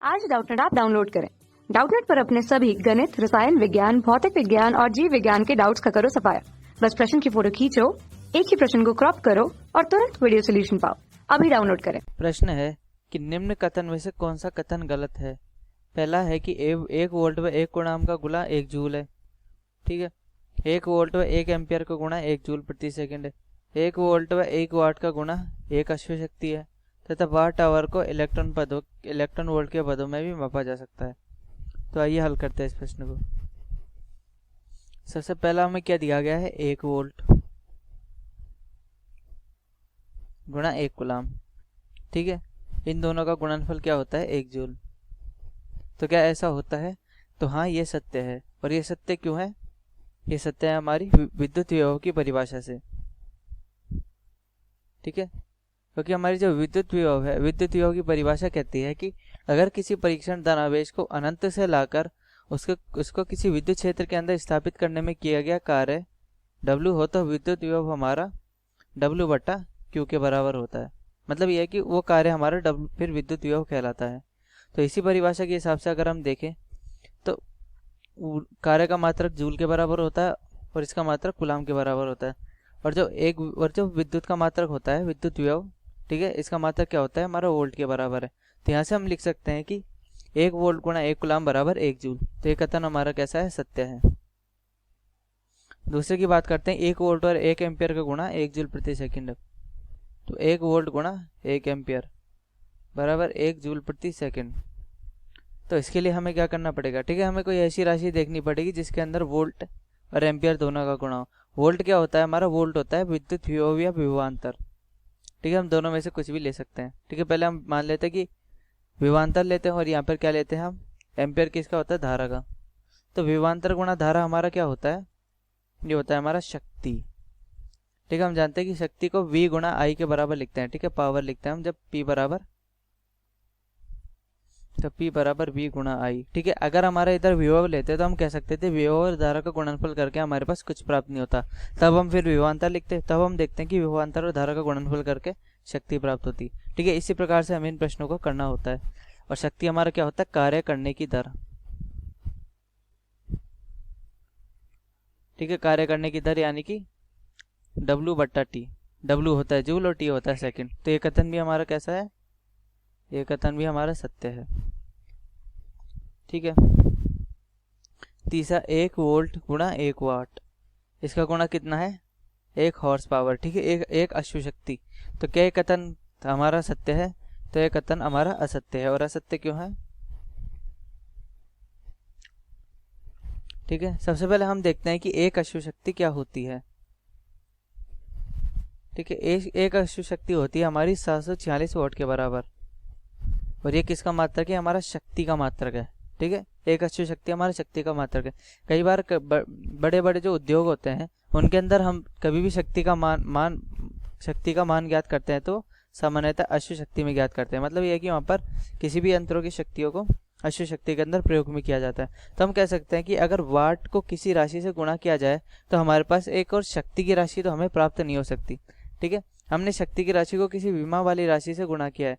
आज Doubtnut app download करें। Doubtnut पर अपने सभी गणित, रसायन विज्ञान, भौतिक विज्ञान और जीव विज्ञान के डाउट्स का करो सफाया। बस प्रश्न की फोटो खींचो, एक ही प्रश्न को क्रॉप करो और तुरंत वीडियो सोल्यूशन पाओ। अभी डाउनलोड करें। प्रश्न है कि निम्न कथन में से कौन सा कथन गलत है। पहला है कि 1 वोल्ट व 1 कूलाम का गुणा 1 जूल है। ठीक है, 1 वोल्ट व 1 एम्पियर का गुणा 1 जूल प्रति सेकंड है। 1 वोल्ट व 1 वाट का गुणा 1 अश्व शक्ति है तथा वाट आवर को इलेक्ट्रॉन वोल्ट के पदों में भी मापा जा सकता है। तो आइए हल करते हैं इस प्रश्न को। सबसे पहला हमें क्या दिया गया है, 1 वोल्ट गुणा 1 कूलाम। ठीक है, इन दोनों का गुणनफल क्या होता है, 1 जूल। तो क्या ऐसा होता है? तो हाँ, ये सत्य है। और ये सत्य क्यों है? ये सत्य है हमारी विद्युत विभव की परिभाषा से। ठीक है, क्योंकि हमारी जो विद्युत विभव है, विद्युत विभव की परिभाषा कहती है कि अगर किसी परीक्षण धनावेश को अनंत से लाकर उसको किसी विद्युत क्षेत्र के अंदर स्थापित करने में किया गया कार्य W हो तो विद्युत विभव हमारा W/Q के बराबर होता है। मतलब यह है कि वो कार्य हमारा W फिर विद्युत विभव कहलाता है। तो इसी परिभाषा के हिसाब से अगर हम देखें तो कार्य का मात्रक जूल के बराबर होता है और इसका मात्रक कूलाम के बराबर होता है। और जो विद्युत का मात्रक होता है, विद्युत विभव, ठीक है, इसका मात्रक क्या होता है, हमारा वोल्ट के बराबर है। तो यहाँ से हम लिख सकते हैं कि 1 वोल्ट गुणा 1 कूलाम बराबर 1 जूल। तो ये कथन हमारा कैसा है, सत्य है। दूसरे की बात करते हैं, 1 वोल्ट और 1 एम्पियर का गुणा 1 जूल प्रति सेकंड। तो 1 वोल्ट गुणा 1 एम्पियर बराबर 1 जूल प्रति सेकंड। तो इसके लिए हमें क्या करना पड़ेगा, ठीक है, हमें कोई ऐसी राशि देखनी पड़ेगी जिसके अंदर वोल्ट और एम्पियर दोनों का गुणा हो। वोल्ट क्या होता है हमारा, वोल्ट होता है विद्युत विभव या विभवांतर। ठीक है, हम दोनों में से कुछ भी ले सकते हैं। ठीक है, पहले हम मान लेते हैं कि विभवांतर लेते हैं और यहाँ पर क्या लेते हैं हम, एम्पियर किसका होता है, धारा का। तो विभवांतर गुणा धारा हमारा क्या होता है, ये होता है हमारा शक्ति। ठीक है, हम जानते हैं कि शक्ति को V गुणा I के बराबर लिखते हैं। ठीक है, पावर लिखते हैं हम जब P बराबर V गुणा I। ठीक है, अगर हमारा इधर विभव लेते तो हम कह सकते थे विभव और धारा का गुणनफल करके हमारे पास कुछ प्राप्त नहीं होता, तब हम फिर विभवांतर लिखते। तब हम देखते हैं कि विभवांतर और धारा का गुणनफल करके शक्ति प्राप्त होती। ठीक है, इसी प्रकार से हमें इन प्रश्नों को करना होता है। और शक्ति हमारा क्या होता है, कार्य करने की दर। ठीक है, कार्य करने की दर यानी कि W/T। W होता है जूल और T होता है सेकंड। तो ये कथन भी हमारा कैसा है, ये कथन भी हमारा सत्य है। ठीक है, तीसरा 1 वोल्ट गुणा 1 वाट, इसका गुणा कितना है, 1 हॉर्स पावर। ठीक है, एक अश्व शक्ति। तो क्या ये कथन हमारा सत्य है? तो ये कथन हमारा असत्य है। और असत्य क्यों है? ठीक है, सबसे पहले हम देखते हैं कि एक अश्व शक्ति क्या होती है। ठीक है, एक अश्व शक्ति होती है हमारी 746 वाट के बराबर। और ये किसका मात्रक है, हमारा शक्ति का मात्रक है। ठीक है, एक अश्व शक्ति हमारा शक्ति का मात्रक है। कई बार बड़े बड़े जो उद्योग होते हैं उनके अंदर हम कभी भी शक्ति का मान ज्ञात करते हैं तो सामान्यतः अश्व शक्ति में ज्ञात करते हैं। मतलब ये है कि वहाँ पर किसी भी यंत्रों की शक्तियों को अश्व शक्ति के अंदर प्रयोग में किया जाता है। तो हम कह सकते हैं कि अगर वाट को किसी राशि से गुणा किया जाए तो हमारे पास एक और शक्ति की राशि तो हमें प्राप्त नहीं हो सकती। ठीक है, हमने शक्ति की राशि को किसी विमा वाली राशि से गुणा किया है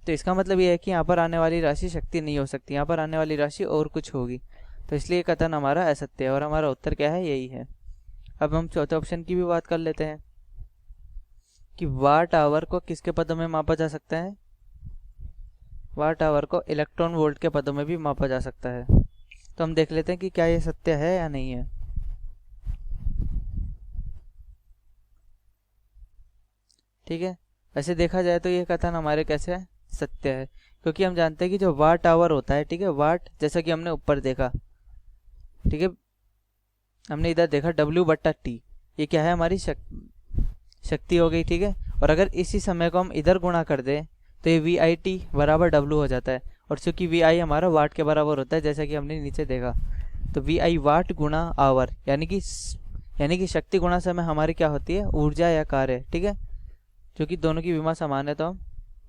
तो इसका मतलब ये है कि यहाँ पर आने वाली राशि शक्ति नहीं हो सकती, यहाँ पर आने वाली राशि और कुछ होगी। तो इसलिए कथन हमारा असत्य है और हमारा उत्तर क्या है, यही है। अब हम चौथे ऑप्शन की भी बात कर लेते हैं कि वाट आवर को किसके पदों में मापा जा सकता है, वाट आवर को इलेक्ट्रॉन वोल्ट के पदों में भी मापा जा सकता है। तो हम देख लेते हैं कि क्या ये सत्य है या नहीं है। ठीक है, ऐसे देखा जाए तो ये कथन हमारे कैसे है, सत्य है। क्योंकि हम जानते हैं कि जो वाट आवर होता है, ठीक है, वाट जैसा कि हमने ऊपर देखा, ठीक है, हमने इधर देखा W/T, ये क्या है, हमारी शक्ति हो गई। ठीक है, और अगर इसी समय को हम इधर गुणा कर दें तो ये VIT बराबर W हो जाता है। और चूंकि VI हमारा वाट के बराबर होता है जैसा कि हमने नीचे देखा, तो VI वाट गुणा आवर यानी कि शक्ति गुणा समय हमारी क्या होती है, ऊर्जा या कार्य। ठीक है, क्योंकि दोनों की विमा समान है तो हम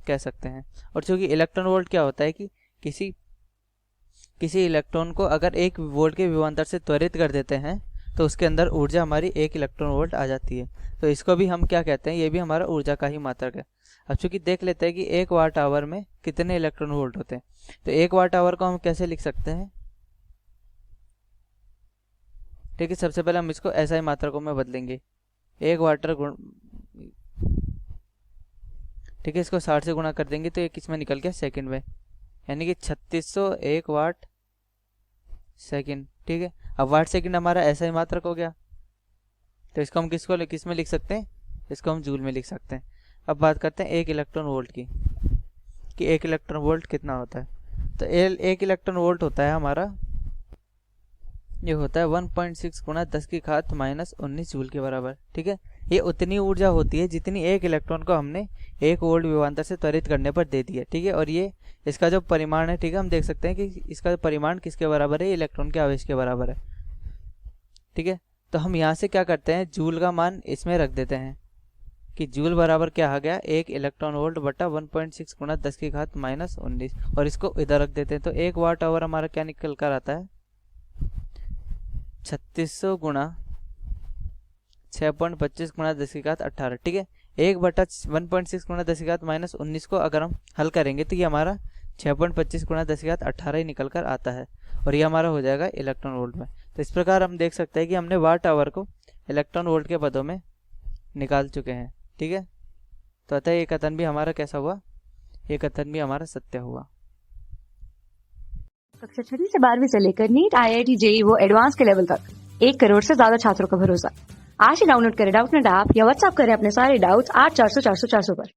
कह सकते हैं। और चूंकि इलेक्ट्रॉन वोल्ट क्या होता है कि किसी इलेक्ट्रॉन को अगर 1 वोल्ट के विभवांतर से त्वरित कर देते हैं तो उसके अंदर ऊर्जा हमारी 1 इलेक्ट्रॉन वोल्ट आ जाती है। तो इसको भी हम क्या कहते हैं, ये भी हमारा ऊर्जा का ही मात्रक है। अब चूंकि देख लेते हैं कि 1 वाट आवर में कितने इलेक्ट्रॉन वोल्ट होते हैं, तो 1 वाट आवर को हम कैसे लिख सकते हैं। ठीक है, सबसे पहले हम इसको SI मात्रकों में बदलेंगे। 1 वाटर गुण, ठीक है, इसको 60 से गुणा कर देंगे तो ये किस में निकल गया, सेकंड में, यानी कि 3601 वाट सेकंड। ठीक है, अब वाट सेकंड हमारा SI मात्रक हो गया, तो इसको हम किस में लिख सकते हैं, इसको हम जूल में लिख सकते हैं। अब बात करते हैं 1 इलेक्ट्रॉन वोल्ट की, कि 1 इलेक्ट्रॉन वोल्ट कितना होता है। तो 1 इलेक्ट्रॉन वोल्ट होता है हमारा, ये होता है 1.6 गुणा 10 की घात -19 जूल के बराबर। ठीक है, ये उतनी ऊर्जा होती है जितनी 1 इलेक्ट्रॉन को हमने 1 वोल्ट विभवांतर से त्वरित करने पर दे दी है। ठीक है, और ये इसका जो परिमाण है, ठीक है, हम देख सकते हैं कि इसका परिमाण किसके बराबर है, इलेक्ट्रॉन के आवेश के बराबर है। ठीक है, तो हम यहाँ से क्या करते हैं, जूल का मान इसमें रख देते हैं कि जूल बराबर क्या आ गया, 1 इलेक्ट्रॉन वोल्ट बटा 1.6 गुणा 10 की घात -19, और इसको इधर रख देते हैं। तो 1 वाट आवर हमारा क्या निकल कर आता है, 3600 गुणा 6.25 गुणा 10 की घात 18। ठीक है, 1 बटा 1.6 गुणा 10 की घात -19 को अगर हम हल करेंगे तो ये हमारा 6.25 गुणा 10 की घात 18 ही निकल कर आता है, और ये हमारा हो जाएगा इलेक्ट्रॉन वोल्ट में। तो इस प्रकार हम देख सकते हैं कि हमने वाट आवर को इलेक्ट्रॉन वोल्ट के पदों में निकाल चुके हैं। ठीक है, तो अतः ये कथन भी हमारा कैसा हुआ, ये कथन भी हमारा सत्य हुआ। कक्षा 6वीं से 12वीं से लेकर नीट, IIT, JEE वो एडवांस के लेवल तक 1 करोड़ से ज्यादा छात्रों का भरोसा। आज ही डाउनलोड करें डाउटनेट ऐप या व्हाट्सएप करें अपने सारे डाउट्स 8400 400 400 पर।